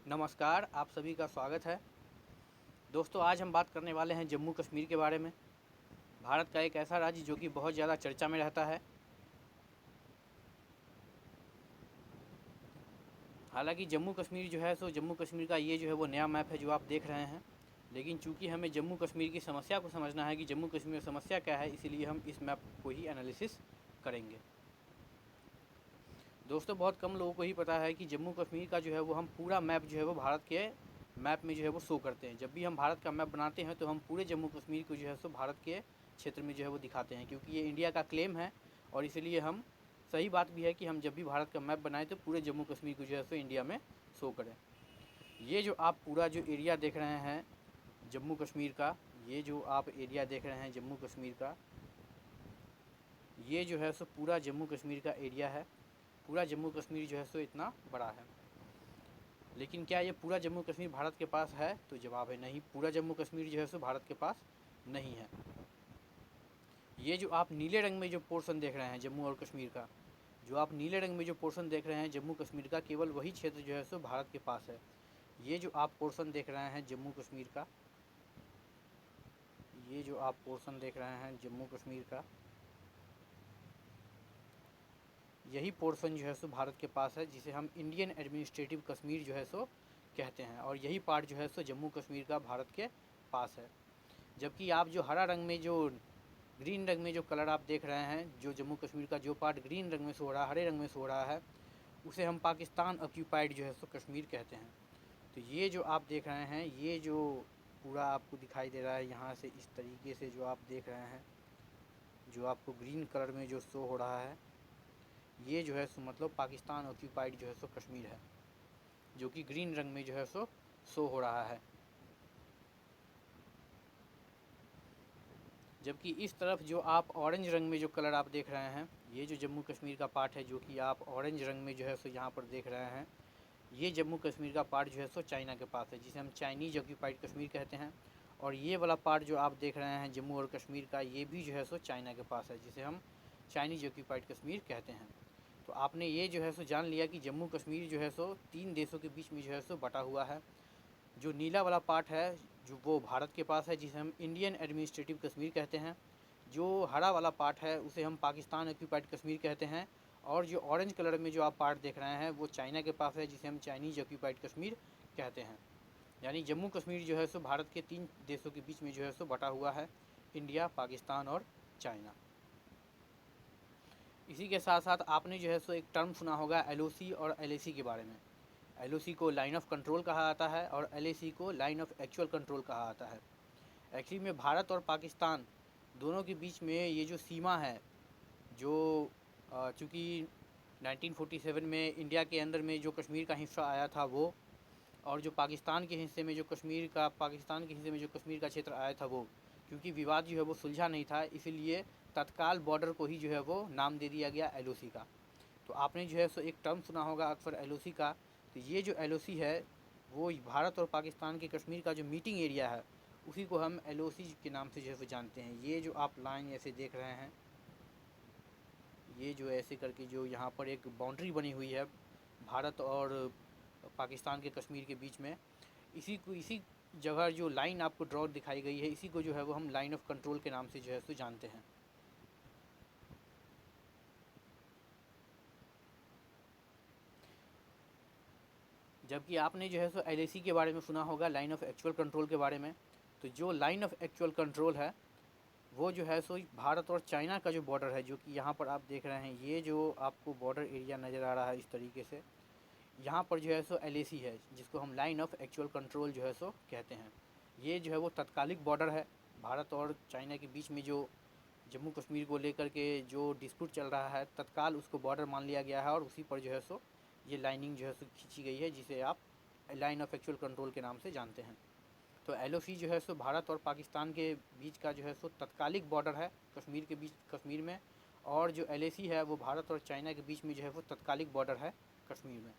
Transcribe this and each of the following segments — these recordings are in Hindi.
नमस्कार, आप सभी का स्वागत है। दोस्तों, आज हम बात करने वाले हैं जम्मू कश्मीर के बारे में। भारत का एक ऐसा राज्य जो कि बहुत ज़्यादा चर्चा में रहता है। हालांकि जम्मू कश्मीर जो है जम्मू कश्मीर का ये जो है वो नया मैप है जो आप देख रहे हैं। लेकिन चूंकि हमें जम्मू कश्मीर की समस्या को समझना है कि जम्मू कश्मीर में समस्या क्या है, इसीलिए हम इस मैप को ही एनालिसिस करेंगे। दोस्तों, बहुत कम लोगों को ही पता है कि जम्मू कश्मीर का जो है वो हम पूरा मैप जो है वो भारत के मैप में जो है वो शो करते हैं। जब भी हम भारत का मैप बनाते हैं तो हम पूरे जम्मू कश्मीर को जो है सो भारत के क्षेत्र में जो है वो दिखाते हैं, क्योंकि ये इंडिया का क्लेम है। और इसलिए हम सही बात भी है कि हम जब भी भारत का मैप बनाएं तो पूरे जम्मू कश्मीर को जो है सो इंडिया में शो करें। ये जो आप पूरा जो एरिया देख रहे हैं जम्मू कश्मीर का, ये जो आप एरिया देख रहे हैं जम्मू कश्मीर का, ये जो है सो पूरा जम्मू कश्मीर का एरिया है। पूरा जम्मू कश्मीर जो है सो इतना बड़ा है। लेकिन क्या ये पूरा जम्मू कश्मीर भारत के पास है? तो जवाब है नहीं, पूरा जम्मू कश्मीर जो है सो भारत के पास नहीं है। ये जो आप नीले रंग में जो पोर्शन देख रहे हैं जम्मू और कश्मीर का, जो आप नीले रंग में जो पोर्शन देख रहे हैं जम्मू कश्मीर का, केवल वही क्षेत्र जो है सो भारत के पास है। ये जो आप पोर्शन देख रहे हैं जम्मू कश्मीर का, ये जो आप पोर्शन देख रहे हैं जम्मू कश्मीर का, यही पोर्शन जो है सो भारत के पास है, जिसे हम इंडियन एडमिनिस्ट्रेटिव कश्मीर जो है सो कहते हैं। और यही पार्ट जो है सो जम्मू कश्मीर का भारत के पास है। जबकि आप जो हरा रंग में जो ग्रीन रंग में जो कलर आप देख रहे हैं, जो जम्मू कश्मीर का जो पार्ट ग्रीन रंग में सो रहा है, हरे रंग में सो रहा है, उसे हम पाकिस्तान ऑक्यूपाइड जो है सो कश्मीर कहते हैं। तो ये जो आप देख रहे हैं, ये जो पूरा आपको दिखाई दे रहा है यहाँ से, इस तरीके से जो आप देख रहे हैं, जो आपको ग्रीन कलर में जो शो हो रहा है, ये जो है सो मतलब पाकिस्तान ऑक्यूपाइड जो है सो कश्मीर है, जो कि ग्रीन रंग में जो है सो शो हो रहा है। जबकि इस तरफ जो आप ऑरेंज रंग में जो कलर आप देख रहे हैं, ये जो जम्मू कश्मीर का पार्ट है, जो कि आप ऑरेंज रंग में जो है सो यहाँ पर देख रहे हैं, ये जम्मू कश्मीर का पार्ट जो है सो चाइना के पास है, जिसे हम चाइनीज ऑक्यूपाइड कश्मीर कहते हैं। और ये वाला पार्ट जो आप देख रहे हैं जम्मू और कश्मीर का, ये भी जो है सो चाइना के पास है, जिसे हम चाइनीज ऑक्यूपाइड कश्मीर कहते हैं। तो आपने ये जो है सो जान लिया कि जम्मू कश्मीर जो है सो 3 देशों के बीच में जो है सो बटा हुआ है। जो नीला वाला पार्ट है जो वो भारत के पास है, जिसे हम इंडियन एडमिनिस्ट्रेटिव कश्मीर कहते हैं। जो हरा वाला पार्ट है उसे हम पाकिस्तान ऑक्यूपाइड कश्मीर कहते हैं। और जो ऑरेंज कलर में जो आप पार्ट देख रहे हैं वो चाइना के पास है, जिसे हम चाइनीज ऑक्यूपाइड कश्मीर कहते हैं। यानी जम्मू कश्मीर जो है सो भारत के 3 देशों के बीच में जो है सो बटा हुआ है, इंडिया, पाकिस्तान और चाइना। इसी के साथ साथ आपने जो है सो एक टर्म सुना होगा LOC और LAC के बारे में। LOC को लाइन ऑफ कंट्रोल कहा जाता है और LAC को लाइन ऑफ एक्चुअल कंट्रोल कहा जाता है। एक्चुअली में भारत और पाकिस्तान दोनों के बीच में ये जो सीमा है, जो चूँकि 1947 में इंडिया के अंदर में जो कश्मीर का हिस्सा आया था वो, और जो पाकिस्तान के हिस्से में जो कश्मीर का क्षेत्र आया था वो, क्योंकि विवाद जो है वो सुलझा नहीं था, इसीलिए तत्काल बॉर्डर को ही जो है वो नाम दे दिया गया LOC का। तो आपने जो है सो एक टर्म सुना होगा अक्सर LOC का। तो ये जो LOC है वो भारत और पाकिस्तान के कश्मीर का जो मीटिंग एरिया है, उसी को हम LOC के नाम से जो है वो जानते हैं। ये जो आप लाइन ऐसे देख रहे हैं, ये जो ऐसे करके जो यहाँ पर एक बाउंड्री बनी हुई है भारत और पाकिस्तान के कश्मीर के बीच में, इसी जगह जो लाइन आपको ड्रॉ दिखाई गई है, इसी को जो है वो हम लाइन ऑफ कंट्रोल के नाम से जो है सो जानते हैं। जबकि आपने जो है सो LAC के बारे में सुना होगा, लाइन ऑफ एक्चुअल कंट्रोल के बारे में। तो जो लाइन ऑफ एक्चुअल कंट्रोल है वो जो है सो भारत और चाइना का जो बॉर्डर है, जो कि यहाँ पर आप देख रहे हैं, ये जो आपको बॉर्डर एरिया नज़र आ रहा है इस तरीके से, यहाँ पर जो है सो LAC है, जिसको हम लाइन ऑफ एक्चुअल कंट्रोल जो है सो कहते हैं। ये जो है वो तत्कालिक बॉर्डर है भारत और चाइना के बीच में। जो जम्मू कश्मीर को लेकर के जो डिस्प्यूट चल रहा है, तत्काल उसको बॉर्डर मान लिया गया है और उसी पर जो है सो ये लाइनिंग जो है सो खींची गई है, जिसे आप लाइन ऑफ एक्चुअल कंट्रोल के नाम से जानते हैं। तो LOC जो है सो भारत और पाकिस्तान के बीच का जो है सो तत्कालिक बॉर्डर है कश्मीर में। और जो LAC है वो भारत और चाइना के बीच में जो है वो तत्कालिक बॉर्डर है कश्मीर में।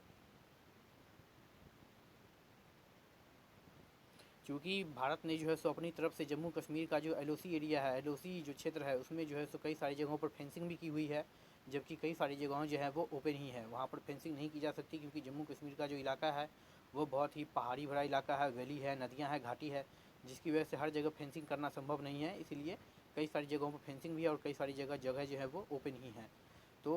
क्योंकि भारत ने जो है सो अपनी तरफ से जम्मू कश्मीर का जो LOC एरिया है, LOC जो क्षेत्र है, उसमें जो है सो कई सारी जगहों पर फेंसिंग भी की हुई है, जबकि कई सारी जगहों जो है वो ओपन ही है, वहाँ पर फेंसिंग नहीं की जा सकती, क्योंकि जम्मू कश्मीर का जो इलाका है वो बहुत ही पहाड़ी भरा इलाका है, वैली है, नदियाँ हैं, घाटी है, जिसकी वजह से हर जगह फेंसिंग करना संभव नहीं है। इसीलिए कई सारी जगहों पर फेंसिंग भी है और कई सारी जगह जो है वो ओपन ही है। तो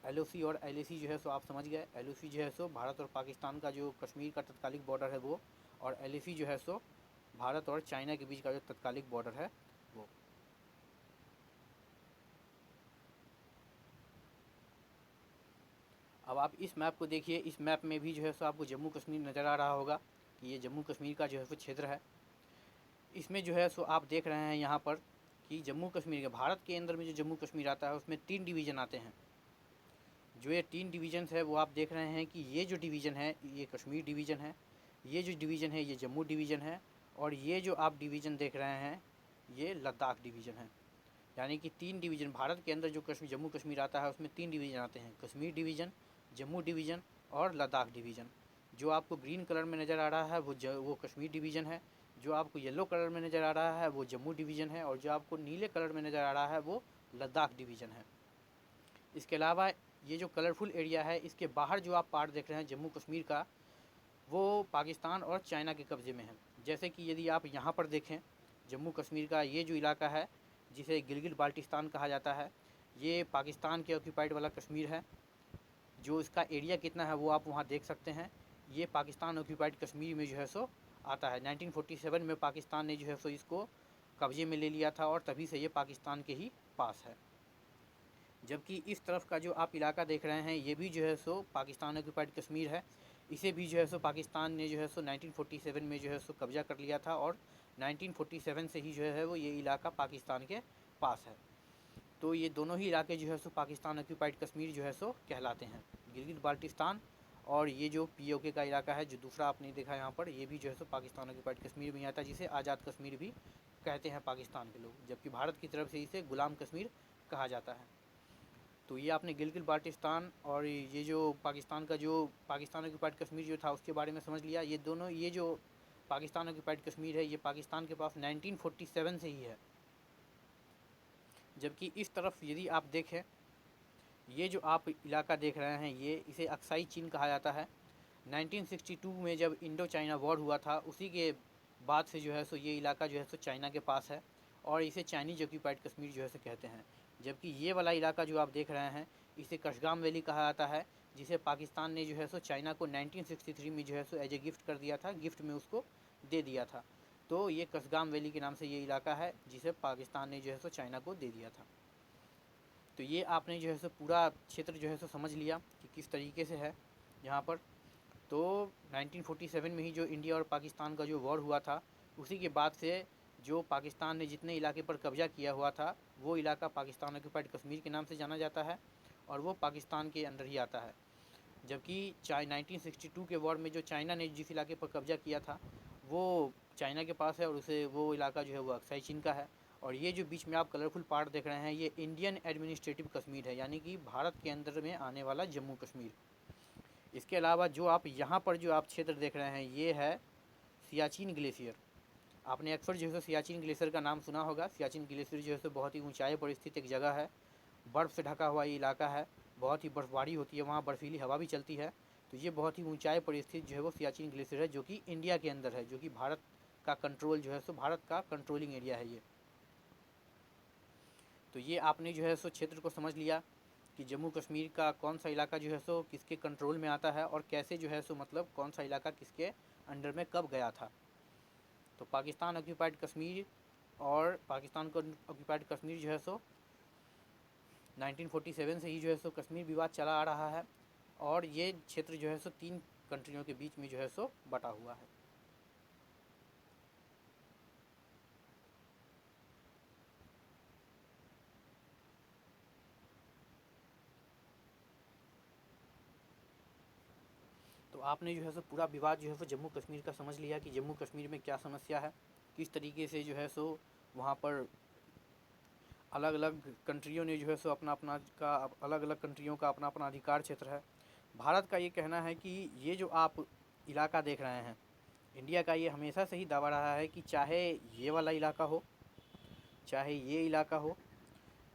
LOC और LAC जो है सो आप समझ गए। LOC जो है सो भारत और पाकिस्तान का जो कश्मीर का तत्कालिक बॉर्डर है वो, और LAC जो है सो भारत और चाइना के बीच का जो तत्कालिक बॉर्डर है वो। अब आप इस मैप को देखिए, इस मैप में भी जो है सो आपको जम्मू कश्मीर नज़र आ रहा होगा कि ये जम्मू कश्मीर का जो है सो क्षेत्र है। इसमें जो है सो आप देख रहे हैं यहाँ पर कि जम्मू कश्मीर के, भारत के अंदर में जो जम्मू कश्मीर आता है उसमें 3 डिवीज़न आते हैं। जो ये 3 डिवीज़न्स है वो आप देख रहे हैं कि ये जो डिवीज़न है ये कश्मीर डिवीज़न है, ये जो डिवीज़न है ये जम्मू डिवीज़न है, और ये जो आप डिवीज़न देख रहे हैं ये लद्दाख डिवीज़न है। यानी कि 3 डिवीज़न भारत के अंदर जो जम्मू कश्मीर आता है उसमें 3 डिवीज़न आते हैं, कश्मीर डिवीज़न, जम्मू डिवीज़न और लद्दाख डिवीज़न। जो आपको ग्रीन कलर में नज़र आ रहा है वो कश्मीर डिवीज़न है, जो आपको येलो कलर में नज़र आ रहा है वो जम्मू डिवीज़न है, और जो आपको नीले कलर में नज़र आ रहा है वो लद्दाख डिवीज़न है। इसके अलावा ये जो कलरफुल एरिया है इसके बाहर जो आप पार्ट देख रहे हैं जम्मू कश्मीर का, वो पाकिस्तान और चाइना के कब्ज़े में है। जैसे कि यदि आप यहाँ पर देखें, जम्मू कश्मीर का ये जो इलाका है जिसे गिलगित बाल्टिस्तान कहा जाता है, ये पाकिस्तान के ऑक्यूपाइड वाला कश्मीर है। जो इसका एरिया कितना है वो आप वहाँ देख सकते हैं। ये पाकिस्तान ऑक्यूपाइड कश्मीर में जो है सो आता है। 1947 में पाकिस्तान ने जो है सो इसको कब्जे में ले लिया था, और तभी से ये पाकिस्तान के ही पास है। जबकि इस तरफ का जो आप इलाका देख रहे हैं ये भी जो है सो पाकिस्तान ऑक्यूपाइड कश्मीर है। इसे भी जो है सो पाकिस्तान ने जो है सो 1947 में जो है सो कब्जा कर लिया था, और 1947 से ही जो है वो ये इलाका पाकिस्तान के पास है। तो ये दोनों ही इलाके जो है सो पाकिस्तान ऑक्यूपाइड कश्मीर जो है सो कहलाते हैं, गिलगित बाल्टिस्तान। और ये जो POK का इलाका है जो दूसरा आपने देखा यहाँ पर, ये भी जो है सो पाकिस्तान ऑक्यूपाइड कश्मीर में आता है, जिसे आज़ाद कश्मीर भी कहते हैं पाकिस्तान के लोग, जबकि भारत की तरफ से इसे गुलाम कश्मीर कहा जाता है। तो ये आपने गिलगित बाल्टिस्तान और ये जो पाकिस्तान का जो पाकिस्तान ऑक्यूपाइड कश्मीर जो था उसके बारे में समझ लिया। ये दोनों, ये जो पाकिस्तान ऑक्यूपाइड कश्मीर है ये पाकिस्तान के पास 1947 से ही है। जबकि इस तरफ यदि आप देखें, ये जो आप इलाका देख रहे हैं ये, इसे अक्साई चीन कहा जाता है। 1962 में जब इंडो चाइना वॉर हुआ था उसी के बाद से जो है सो ये इलाका जो है सो चाइना के पास है, और इसे चाइनीज ऑक्यूपाइड कश्मीर जो है सो कहते हैं। जबकि ये वाला इलाका जो आप देख रहे हैं इसे कशगाम वैली कहा जाता है, जिसे पाकिस्तान ने जो है सो चाइना को 1963 में जो है सो एज ए गिफ्ट कर दिया था, गिफ्ट में उसको दे दिया था। तो ये कशगाम वैली के नाम से ये इलाका है जिसे पाकिस्तान ने जो है सो चाइना को दे दिया था। तो ये आपने जो है सो पूरा क्षेत्र जो है सो समझ लिया कि किस तरीके से है यहाँ पर। तो 1947 में ही जो इंडिया और पाकिस्तान का जो वॉर हुआ था उसी के बाद से जो पाकिस्तान ने जितने इलाके पर कब्जा किया हुआ था वो इलाका पाकिस्तान ऑक्यूपाइड कश्मीर के नाम से जाना जाता है, और वो पाकिस्तान के अंदर ही आता है। जबकि 1962 के वॉर में जो चाइना ने जिस इलाके पर कब्जा किया था वो चाइना के पास है, और उसे वो इलाका जो है वो अक्साई चीन का है। और ये जो बीच में आप कलरफुल पार्ट देख रहे हैं ये इंडियन एडमिनिस्ट्रेटिव कश्मीर है, यानी कि भारत के अंदर में आने वाला जम्मू कश्मीर। इसके अलावा जो आप यहाँ पर जो आप क्षेत्र देख रहे हैं ये है सियाचिन ग्लेशियर। आपने अक्सर जो है सियाचिन ग्लेशियर का नाम सुना होगा। सियाचिन ग्लेशियर जो है बहुत ही ऊंचाई पर स्थित एक जगह है, बर्फ़ से ढका हुआ ये इलाका है, बहुत ही बर्फ़बारी होती है वहाँ, बर्फीली हवा भी चलती है। तो ये बहुत ही ऊंचाई पर स्थित जो है वो सियाचिन ग्लेशियर है, जो कि इंडिया के अंदर है, जो कि भारत का कंट्रोल जो है सो भारत का कंट्रोलिंग एरिया है ये। तो ये आपने जो है सो क्षेत्र को समझ लिया कि जम्मू कश्मीर का कौन सा इलाका जो है सो किसके कंट्रोल में आता है, और कैसे जो है सो मतलब कौन सा इलाका किसके अंडर में कब गया था। तो पाकिस्तान ऑक्यूपाइड कश्मीर और पाकिस्तान को ऑक्यूपाइड कश्मीर जो है सो 1947 से ही जो है सो कश्मीर विवाद चला आ रहा है, और ये क्षेत्र जो है सो 3 कंट्रियों के बीच में जो है सो बटा हुआ है। तो आपने जो है सो पूरा विवाद जो है सो जम्मू कश्मीर का समझ लिया कि जम्मू कश्मीर में क्या समस्या है, किस तरीके से जो है सो वहाँ पर अलग अलग कंट्रियों ने जो है सो अपना अपना का अलग अलग कंट्रियों का अपना अपना अधिकार क्षेत्र है। भारत का ये कहना है कि ये जो आप इलाका देख रहे हैं, इंडिया का ये हमेशा से ही दावा रहा है कि चाहे ये वाला इलाका हो, चाहे ये इलाका हो,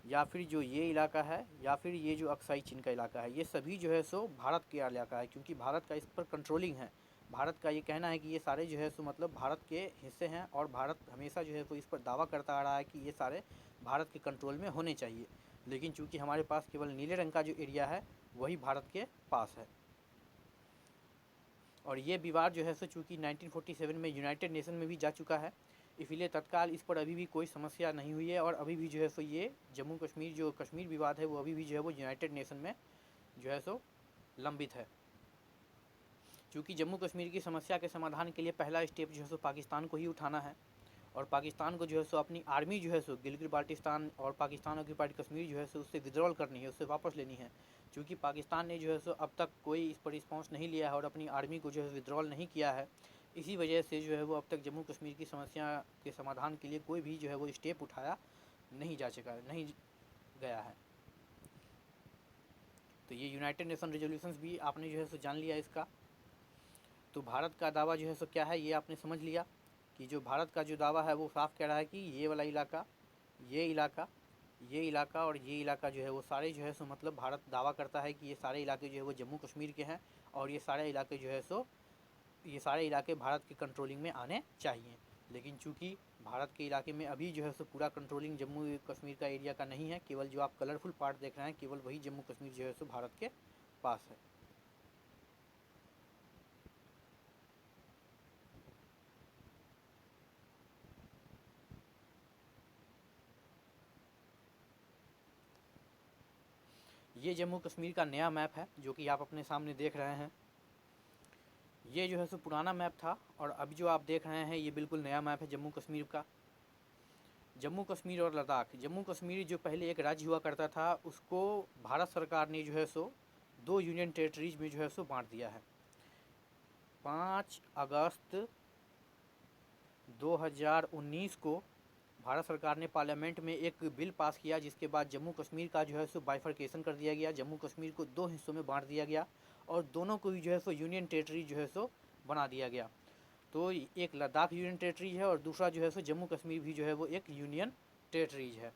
या फिर जो ये इलाका है, या फिर ये जो अक्साई चीन का इलाका है, ये सभी जो है सो भारत के इलाका है, क्योंकि भारत का इस पर कंट्रोलिंग है। भारत का ये कहना है कि ये सारे जो है सो मतलब भारत के हिस्से हैं, और भारत हमेशा जो है सो इस पर दावा करता आ रहा है कि ये सारे भारत के कंट्रोल में होने चाहिए। लेकिन चूँकि हमारे पास केवल नीले रंग का जो एरिया है वही भारत के पास है। और ये विवाद जो है सो चूँकि 1947 में यूनाइटेड नेशन में भी जा चुका है, इसलिए तत्काल इस पर अभी भी कोई समस्या नहीं हुई है, और अभी भी जो है सो ये जम्मू कश्मीर जो कश्मीर विवाद है वो अभी भी जो है वो यूनाइटेड नेशन में जो है सो लंबित है। चूँकि जम्मू कश्मीर की समस्या के समाधान के लिए पहला स्टेप जो है सो पाकिस्तान को ही उठाना है, और पाकिस्तान को जो है सो अपनी आर्मी जो है सो गिलगित बाल्टिस्तान और पाकिस्तान ऑक्यूपाइड कश्मीर जो है सो उससे विड्रॉल करनी है, उससे वापस लेनी है। क्योंकि पाकिस्तान ने जो है सो अब तक कोई इस पर रिस्पॉन्स नहीं लिया है और अपनी आर्मी को जो है विड्रॉल नहीं किया है, इसी वजह से जो है वो अब तक जम्मू कश्मीर की समस्या के समाधान के लिए कोई भी जो है वो स्टेप उठाया नहीं जा चुका है, नहीं गया है। तो ये यूनाइटेड नेशन रेजोल्यूशंस भी आपने जो है सो जान लिया इसका। तो भारत का दावा जो है सो क्या है ये आपने समझ लिया, कि जो भारत का जो दावा है वो साफ कह रहा है कि ये वाला इलाका, ये इलाका, ये इलाका और ये इलाका जो है वो सारे जो है सो मतलब भारत दावा करता है कि ये सारे इलाके जो है वो जम्मू कश्मीर के हैं, और ये सारे इलाके जो है सो ये सारे इलाके भारत के कंट्रोलिंग में आने चाहिए। लेकिन चूँकि भारत के इलाके में अभी जो है सो पूरा कंट्रोलिंग जम्मू कश्मीर का एरिया का नहीं है, केवल जो आप कलरफुल पार्ट देख रहे हैं केवल वही जम्मू कश्मीर जो है सो भारत के पास है। ये जम्मू कश्मीर का नया मैप है जो कि आप अपने सामने देख रहे हैं। ये जो है सो पुराना मैप था, और अभी जो आप देख रहे हैं ये बिल्कुल नया मैप है जम्मू कश्मीर का। जम्मू कश्मीर और लद्दाख, जम्मू कश्मीर जो पहले एक राज्य हुआ करता था उसको भारत सरकार ने जो है सो 2 यूनियन टेरिटरीज में जो है सो बांट दिया है। 5 अगस्त 2019 को भारत सरकार ने पार्लियामेंट में एक बिल पास किया, जिसके बाद जम्मू कश्मीर का जो है सो बाइफर्केशन कर दिया गया, जम्मू कश्मीर को 2 हिस्सों में बांट दिया गया, और दोनों को भी जो है सो यूनियन टेरिटरी जो है सो बना दिया गया। तो एक लद्दाख यूनियन टेरिटरी है, और दूसरा जो है सो जम्मू कश्मीर भी जो है वो एक यूनियन टेरिटरीज है।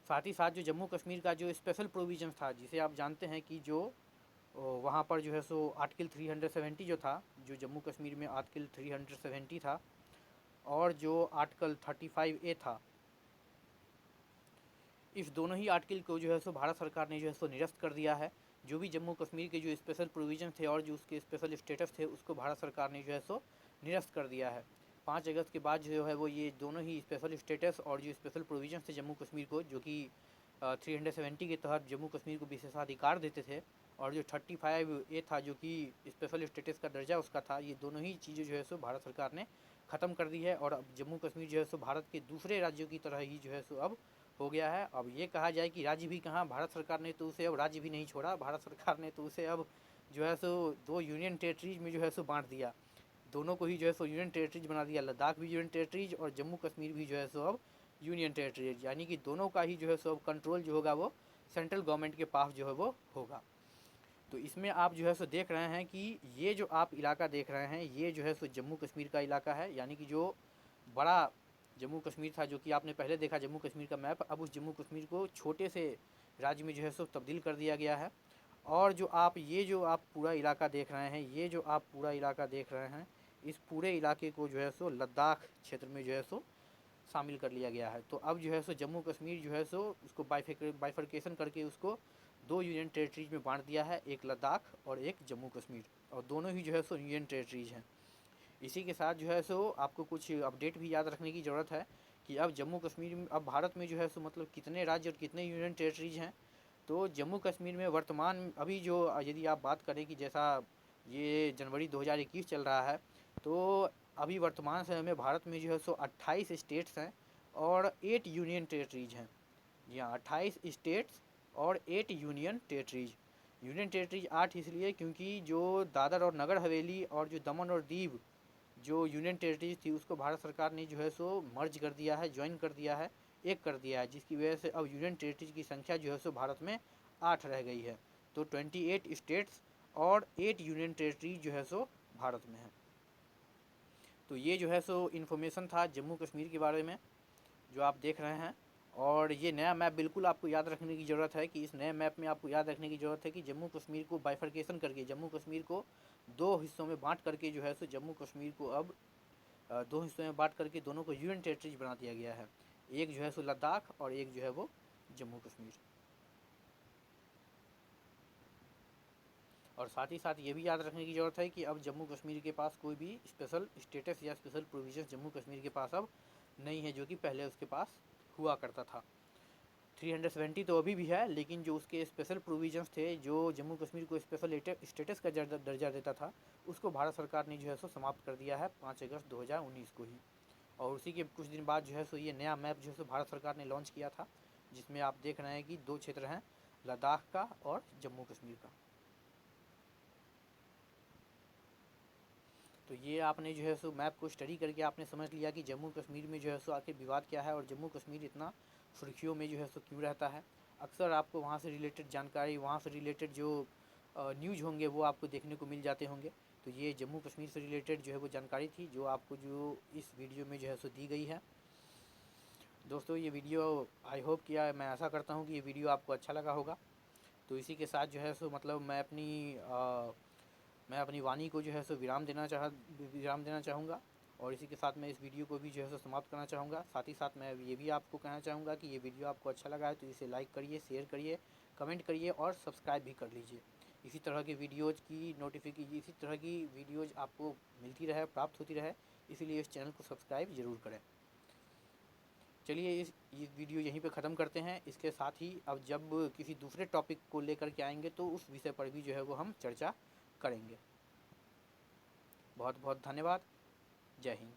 साथ ही साथ जो जम्मू कश्मीर का जो स्पेशल प्रोविजंस था, जिसे आप जानते हैं कि जो वहाँ पर जो है सो आर्टिकल 370 जो था, जो जम्मू कश्मीर में आर्टिकल 370 था, और जो आर्टिकल 35A था, इस दोनों ही आर्टिकल को जो है सो भारत सरकार ने जो है सो निरस्त कर दिया है। जो भी जम्मू कश्मीर के जो स्पेशल प्रोविजन थे और जो उसके स्पेशल स्टेटस थे उसको भारत सरकार ने जो है सो निरस्त कर दिया है। 5 अगस्त के बाद जो है वो ये दोनों ही स्पेशल स्टेटस और जो स्पेशल प्रोविजन थे जम्मू कश्मीर को, जो कि 370 के तहत जम्मू कश्मीर को विशेषाधिकार देते थे, और जो 35A था जो कि स्पेशल स्टेटस का दर्जा उसका था, ये दोनों ही चीज़ें जो है सो भारत सरकार ने ख़त्म कर दी है। और अब जम्मू कश्मीर जो है सो भारत के दूसरे राज्यों की तरह ही जो है सो अब हो गया है। अब ये कहा जाए कि राज्य भी कहाँ, भारत सरकार ने तो उसे अब राज्य भी नहीं छोड़ा, भारत सरकार ने तो उसे अब जो है सो 2 यूनियन टेरिटरीज में जो है सो बांट दिया, दोनों को ही जो है सो यूनियन टेरिटरीज बना दिया। लद्दाख भी यूनियन टेरिटरीज और जम्मू कश्मीर भी जो है सो अब यूनियन टेरिटरीज, यानी कि दोनों का ही जो है सो अब कंट्रोल जो होगा वो सेंट्रल गवर्नमेंट के पास जो है वो होगा। तो इसमें आप जो है सो देख रहे हैं कि ये जो आप इलाका देख रहे हैं ये जो है सो जम्मू कश्मीर का इलाका है, यानी कि जो बड़ा जम्मू कश्मीर था जो कि आपने पहले देखा जम्मू कश्मीर का मैप, अब उस जम्मू कश्मीर को छोटे से राज्य में जो है सो तब्दील कर दिया गया है। और जो आप ये जो आप पूरा इलाका देख रहे हैं, ये जो आप पूरा इलाका देख रहे हैं, इस पूरे इलाके को जो है सो लद्दाख क्षेत्र में जो है सो शामिल कर लिया गया है। तो अब जो है सो जम्मू कश्मीर जो है सो उसको बाइफर्केशन करके उसको 2 यूनियन टेरिटरीज में बांट दिया है, एक लद्दाख और एक जम्मू कश्मीर, और दोनों ही जो है सो यूनियन टेरिटरीज हैं। इसी के साथ जो है सो आपको कुछ अपडेट भी याद रखने की ज़रूरत है कि अब जम्मू कश्मीर में, अब भारत में जो है सो मतलब कितने राज्य और कितने यूनियन टेरिटरीज हैं। तो जम्मू कश्मीर में वर्तमान अभी जो यदि आप बात करें कि जैसा ये जनवरी 2021 चल रहा है, तो अभी वर्तमान समय में भारत में जो है सो 28 स्टेट्स हैं और 8 यूनियन टेरिटरीज हैं। जी हाँ, 28 स्टेट्स और 8 यूनियन टेरिटरीज। यूनियन टेरिटरीज 8 इसलिए क्योंकि जो दादर और नगर हवेली और जो दमन और दीव जो यूनियन टेरिटरीज थी उसको भारत सरकार ने जो है सो मर्ज कर दिया है, ज्वाइन कर दिया है, एक कर दिया है, जिसकी वजह से अब यूनियन टेरिटरीज की संख्या जो है सो भारत में 8 रह गई है। तो 28 स्टेट्स और 8 यूनियन टेरिटरीज जो है सो भारत में है। तो ये जो है सो इन्फॉर्मेशन था जम्मू कश्मीर के बारे में जो आप देख रहे हैं। और ये नया मैप बिल्कुल आपको याद रखने की ज़रूरत है कि इस नए मैप में आपको याद रखने की ज़रूरत है कि जम्मू कश्मीर को बाइफर्केशन करके, जम्मू कश्मीर को दो हिस्सों में बांट करके जो है सो जम्मू कश्मीर को अब दो हिस्सों में बांट करके दोनों को यूनियन टेरिटरीज बना दिया गया है। एक जो है सो लद्दाख और एक जो है वो जम्मू कश्मीर। और साथ ही साथ ये भी याद रखने की ज़रूरत है कि अब जम्मू कश्मीर के पास कोई भी स्पेशल स्टेटस या स्पेशल प्रोविजन जम्मू कश्मीर के पास अब नहीं है, जो कि पहले उसके पास हुआ करता था। 370 तो अभी भी है, लेकिन जो उसके स्पेशल प्रोविजंस थे जो जम्मू कश्मीर को स्पेशल स्टेटस का दर्जा देता था, उसको भारत सरकार ने जो है सो समाप्त कर दिया है 5 अगस्त 2019 को ही। और उसी के कुछ दिन बाद जो है सो ये नया मैप जो है सो भारत सरकार ने लॉन्च किया था, जिसमें आप देख रहे हैं कि दो क्षेत्र हैं, लद्दाख का और जम्मू कश्मीर का। तो ये आपने जो है सो मैप को स्टडी करके आपने समझ लिया कि जम्मू कश्मीर में जो है सो आखिर विवाद क्या है और जम्मू कश्मीर इतना सुर्खियों में जो है सो क्यों रहता है। अक्सर आपको वहाँ से रिलेटेड जानकारी, वहाँ से रिलेटेड जो न्यूज़ होंगे वो आपको देखने को मिल जाते होंगे। तो ये जम्मू कश्मीर से रिलेटेड जो है वो जानकारी थी जो आपको जो इस वीडियो में जो है सो दी गई है। दोस्तों ये वीडियो आई होप किया, मैं आशा करता हूँ कि ये वीडियो आपको अच्छा लगा होगा। तो इसी के साथ जो है सो मतलब मैं अपनी वाणी को जो है सो विराम देना चाहूँगा। और इसी के साथ मैं इस वीडियो को भी जो है सो समाप्त करना चाहूँगा। साथ ही साथ मैं ये भी आपको कहना चाहूँगा कि ये वीडियो आपको अच्छा लगा है तो इसे लाइक करिए, शेयर करिए, कमेंट करिए और सब्सक्राइब भी कर लीजिए। इसी तरह की वीडियोज़ आपको मिलती रहे, प्राप्त होती रहे, इसीलिए इस चैनल को सब्सक्राइब ज़रूर करें। चलिए इस वीडियो यहीं पे ख़त्म करते हैं। इसके साथ ही अब जब किसी दूसरे टॉपिक को लेकर के आएंगे तो उस विषय पर भी जो है वो हम चर्चा करेंगे। बहुत बहुत धन्यवाद। जय हिंद।